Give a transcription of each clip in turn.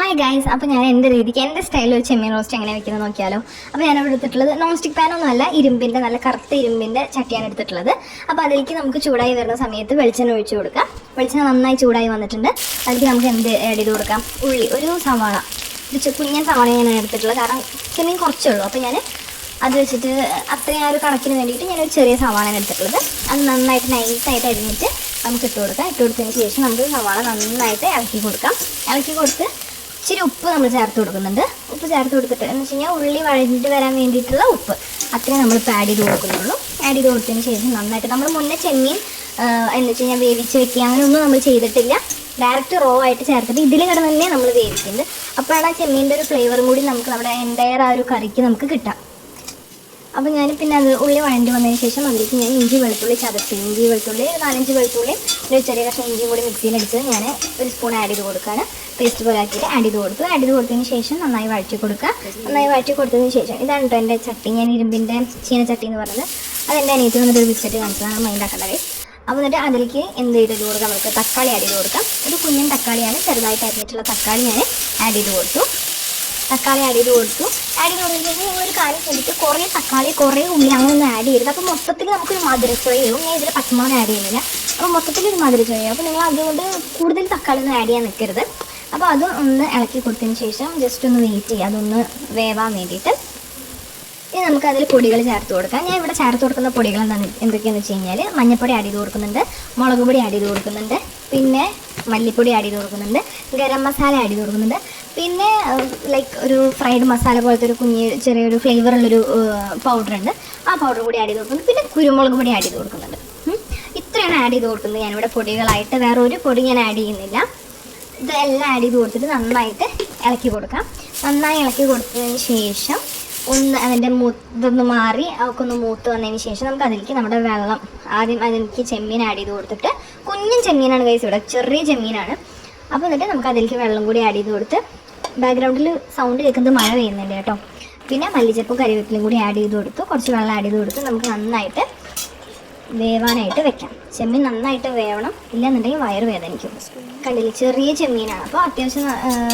Hi guys, അപ്പോൾ ഞാൻ എൻ്റെ രീതിക്ക് എൻ്റെ സ്റ്റൈലിൽ ഒരു ചെമ്മീൻ റോസ്റ്റ് എങ്ങനെ വെക്കുന്നത് നോക്കിയാലോ. അപ്പോൾ ഞാനവിടെ എടുത്തിട്ടുള്ളത് നോൺ സ്റ്റിക്ക് പാനൊന്നും അല്ല, ഇരുമ്പിൻ്റെ നല്ല കറുത്ത ഇരുമ്പിൻ്റെ ചട്ടിയാണ് എടുത്തിട്ടുള്ളത്. അപ്പോൾ അതിലേക്ക് നമുക്ക് ചൂടായി വരുന്ന സമയത്ത് വെളിച്ചെണ്ണ ഒഴിച്ചു കൊടുക്കാം. വെളിച്ചെണ്ണ നന്നായി ചൂടായി വന്നിട്ടുണ്ട്. അതിലേക്ക് നമുക്ക് എന്ത് ആഡ് ചെയ്ത് കൊടുക്കാം? ഉള്ളി, ഒരു സവാള, ഒരു കുഞ്ഞൻ സവാളയാണ് ഞാൻ എടുത്തിട്ടുള്ളത്. കാരണം ചെമ്മീൻ കുറച്ചേ ഉള്ളൂ. അപ്പോൾ ഞാൻ അത് വെച്ചിട്ട് അത്രയും ആ ഒരു കണക്കിന് വേണ്ടിയിട്ട് ഞാനൊരു ചെറിയ സവാളയാണ് എടുത്തിട്ടുള്ളത്. അത് നന്നായിട്ട് നൈസായിട്ട് അരിഞ്ഞിട്ട് നമുക്ക് ഇട്ട് കൊടുക്കാം. ഇട്ട് കൊടുത്തതിന് ശേഷം നമുക്ക് സവാള നന്നായിട്ട് ഇളക്കി കൊടുക്കാം. ഇളക്കി കൊടുത്ത് ഇച്ചിരി ഉപ്പ് നമ്മൾ ചേർത്ത് കൊടുക്കുന്നുണ്ട്. ഉപ്പ് ചേർത്ത് കൊടുത്തിട്ട് എന്ന് വെച്ച് കഴിഞ്ഞാൽ ഉള്ളി വഴഞ്ഞിട്ട് വരാൻ വേണ്ടിയിട്ടുള്ള ഉപ്പ് അത്രയും നമ്മളിപ്പോൾ ആഡ് ചെയ്ത് കൊടുക്കുന്നുള്ളൂ. ആഡ് ചെയ്ത് കൊടുത്തതിന് ശേഷം നന്നായിട്ട് നമ്മൾ മുന്നേ ചെമ്മീൻ എന്ന് വെച്ച് കഴിഞ്ഞാൽ വേവിച്ച് വെക്കുക അങ്ങനെയൊന്നും നമ്മൾ ചെയ്തിട്ടില്ല. ഡയറക്റ്റ് റോ ആയിട്ട് ചേർത്തിട്ട് ഇതിൽ കിടന്ന് തന്നെ നമ്മൾ വേവിക്കുന്നത്. അപ്പോഴാണ് ആ ചെമ്മീൻ്റെ ഒരു ഫ്ലേവറും കൂടി നമുക്ക് നമ്മുടെ എൻ്റയർ ആ ഒരു കറിക്ക് നമുക്ക് കിട്ടാം. അപ്പോൾ ഞാൻ പിന്നെ അത് ഉള്ളി വഴണ്ടി വന്നതിന് ശേഷം അതിലേക്ക് ഞാൻ ഇഞ്ചി വെളുത്തുള്ളി ചതച്ച്, ഇഞ്ചി വെളുത്തുള്ളി 4-5 വെളുത്തുള്ളി ഒരു ചെറിയ കഷ്ണം ഇഞ്ചിയും കൂടി മിക്സിയിലടിച്ച് ഞാൻ ഒരു സ്പൂൺ ആഡ് ചെയ്ത് കൊടുക്കുകയാണ്. പേസ്റ്റ് പോലെ ആക്കിയിട്ട് ആഡ് ചെയ്ത് കൊടുത്തു. ആഡ് ചെയ്ത് കൊടുത്തതിന് ശേഷം നന്നായി വഴറ്റി കൊടുക്കുക. നന്നായി വഴറ്റി കൊടുത്തതിന് ശേഷം ഇതാണ് കേട്ടോ എൻ്റെ ചട്ടി. ഞാൻ ഇരുമ്പിൻ്റെ ചീനച്ചട്ടി എന്ന് പറയുന്നത് അതെൻ്റെ അനിയത്തി വന്നിട്ടൊരു ബിസ്ക്കറ്റ് കാണിച്ചതാണ് മൈൻഡാക്കേണ്ടത്. അപ്പോൾ എന്നിട്ട് അതിലേക്ക് എന്ത് ചെയ്ത് കൊടുക്കാം? നമുക്ക് തക്കാളി ആഡ് ചെയ്ത് കൊടുക്കാം. ഒരു കുഞ്ഞൻ തക്കാളിയാണ്, ചെറുതായിട്ട് അരിഞ്ഞിട്ടുള്ള തക്കാളി ഞാൻ ആഡ് ചെയ്ത് കൊടുത്തു. തക്കാളി ആഡ് ചെയ്ത് കൊടുത്തു. ആഡ് ചെയ്ത് കൊടുത്തതിന് ശേഷം നിങ്ങളൊരു കാര്യം ചെയ്തിട്ട് കുറേ തക്കാളി കുറേ ഉള്ളി അങ്ങനെയൊന്നും ആഡ് ചെയ്യരുത്. അപ്പോൾ മൊത്തത്തിൽ നമുക്കൊരു മധുരച്ചുവയും ഞാൻ ഇതിൽ പച്ചമുളക് ആഡ് ചെയ്യുന്നില്ല. അപ്പോൾ മൊത്തത്തിലൊരു മധുരച്ചുവയും. അപ്പോൾ നിങ്ങൾ അതുകൊണ്ട് കൂടുതൽ തക്കാളി ഒന്നും ആഡ് ചെയ്യാൻ നിൽക്കരുത്. അപ്പോൾ അത് ഒന്ന് ഇളക്കി കൊടുത്തതിന് ശേഷം ജസ്റ്റ് ഒന്ന് വെയിറ്റ് ചെയ്യുക, അതൊന്ന് വേവാൻ വേണ്ടിയിട്ട്. ഇനി നമുക്ക് അതിൽ പൊടികൾ ചേർത്ത് കൊടുക്കാം. ഞാൻ ഇവിടെ ചേർത്ത് കൊടുക്കുന്ന പൊടികൾ എന്തൊക്കെയാണെന്ന് വെച്ച് കഴിഞ്ഞാൽ മഞ്ഞൾപ്പൊടി ആഡ് ചെയ്ത് കൊടുക്കുന്നുണ്ട്, മുളക് പൊടി ആഡ് ചെയ്ത് കൊടുക്കുന്നുണ്ട്, പിന്നെ മല്ലിപ്പൊടി ആഡ് ചെയ്ത് കൊടുക്കുന്നുണ്ട്, ഗരം മസാല ആഡ് ചെയ്ത് കൊടുക്കുന്നുണ്ട്, പിന്നെ ലൈക്ക് ഒരു ഫ്രൈഡ് മസാല പോലത്തെ ഒരു ചെറിയൊരു ഫ്ലേവറുള്ളൊരു പൗഡർ ഉണ്ട്, ആ പൗഡർ കൂടി ആഡ് ചെയ്ത് കൊടുക്കുന്നുണ്ട്, പിന്നെ കുരുമുളക് പൊടി ആഡ് ചെയ്ത് കൊടുക്കുന്നുണ്ട്. ഇത്രയാണ് ആഡ് ചെയ്ത് കൊടുക്കുന്നത് ഞാനിവിടെ പൊടികളായിട്ട്. വേറെ ഒരു പൊടി ഞാൻ ആഡ് ചെയ്യുന്നില്ല. ഇതെല്ലാം ആഡ് ചെയ്ത് കൊടുത്തിട്ട് നന്നായിട്ട് ഇളക്കി കൊടുക്കാം. നന്നായി ഇളക്കി കൊടുത്തതിന് ശേഷം ഒന്ന് അതിൻ്റെ ഇതൊന്ന് മാറി അവൾക്കൊന്ന് മൂത്ത് വന്നതിന് ശേഷം നമുക്ക് അതിലേക്ക് നമ്മുടെ വെള്ളം ആദ്യം അതിലേക്ക് ചെമ്മീൻ ആഡ് ചെയ്ത് കൊടുത്തിട്ട്, കുഞ്ഞൻ ചെമ്മീനാണ് കൈസ്, ഇവിടെ ചെറിയ ചെമ്മീനാണ്. അപ്പോൾ എന്നിട്ട് നമുക്ക് അതിലേക്ക് വെള്ളം കൂടി ആഡ് ചെയ്ത് കൊടുത്ത്, ബാക്ക്ഗ്രൗണ്ടിൽ സൗണ്ട് കേൾക്കുന്നത് മഴ പെയ്യുന്നുണ്ട് കേട്ടോ. പിന്നെ മല്ലിച്ചപ്പും കരിവേപ്പിലും കൂടി ആഡ് ചെയ്ത് കൊടുത്തു, കുറച്ച് വെള്ളം ആഡ് ചെയ്ത് കൊടുത്ത് നമുക്ക് നന്നായിട്ട് വേവാനായിട്ട് വെക്കാം. ചെമ്മീൻ നന്നായിട്ട് വേവണം, ഇല്ലെന്നുണ്ടെങ്കിൽ വയറ് വേദനിക്കും. കണ്ടില്ലേ, ചെറിയ ചെമ്മീനാണ്. അപ്പോൾ അത്യാവശ്യം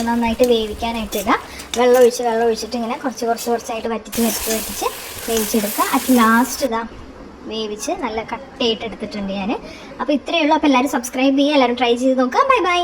നന്നായിട്ട് വേവിക്കാനായിട്ട് ഇടുക. വെള്ളം ഒഴിച്ചിട്ട് ഇങ്ങനെ കുറച്ചായിട്ട് വറ്റിച്ച് വേവിച്ചെടുക്കുക. അറ്റ് ലാസ്റ്റ് ഇതാ വേവിച്ച് നല്ല കട്ടയായിട്ട് എടുത്തിട്ടുണ്ട് ഞാൻ. അപ്പോൾ ഇത്രയേ ഉള്ളൂ. അപ്പോൾ എല്ലാവരും സബ്സ്ക്രൈബ് ചെയ്യുക, എല്ലാവരും ട്രൈ ചെയ്ത് നോക്കുക. Bye bye.